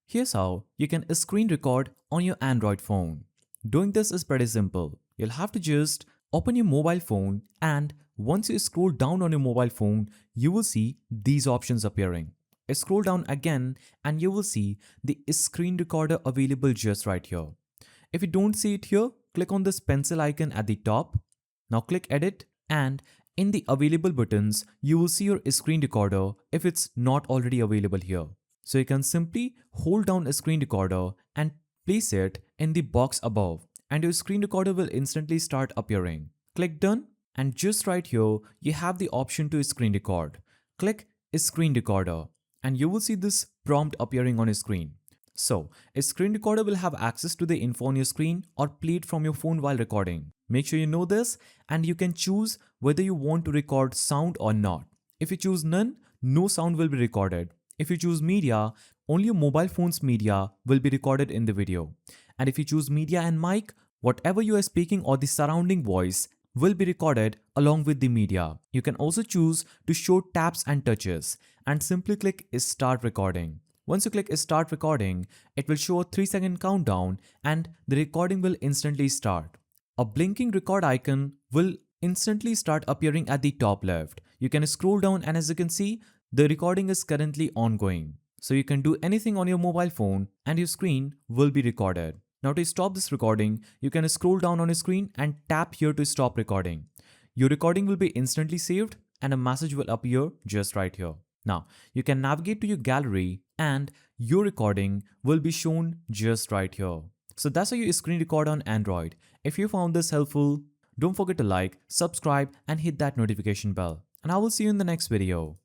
Here's how you can screen record on your Android phone. Doing this is pretty simple. You'll have to just open your mobile phone, and once you scroll down on your mobile phone, you will see these options appearing. Scroll down again and you will see the screen recorder available just right here. If you don't see it here, click on this pencil icon at the top. Now click edit, and in the available buttons, you will see your screen recorder if it's not already available here. So you can simply hold down a screen recorder and place it in the box above, and your screen recorder will instantly start appearing. Click done, and just right here you have the option to screen record. Click screen recorder and you will see this prompt appearing on your screen. So, a screen recorder will have access to the info on your screen or play it from your phone while recording. Make sure you know this, and you can choose whether you want to record sound or not. If you choose none, no sound will be recorded. If you choose media, only your mobile phone's media will be recorded in the video. And if you choose media and mic, whatever you are speaking or the surrounding voice will be recorded along with the media. You can also choose to show taps and touches and simply click start recording. Once you click start recording, it will show a 3-second countdown and the recording will instantly start. A blinking record icon will instantly start appearing at the top left. You can scroll down, and as you can see, the recording is currently ongoing. So you can do anything on your mobile phone and your screen will be recorded. Now to stop this recording, you can scroll down on your screen and tap here to stop recording. Your recording will be instantly saved and a message will appear just right here. Now, you can navigate to your gallery and your recording will be shown just right here. So that's how you screen record on Android. If you found this helpful, don't forget to like, subscribe and hit that notification bell. And I will see you in the next video.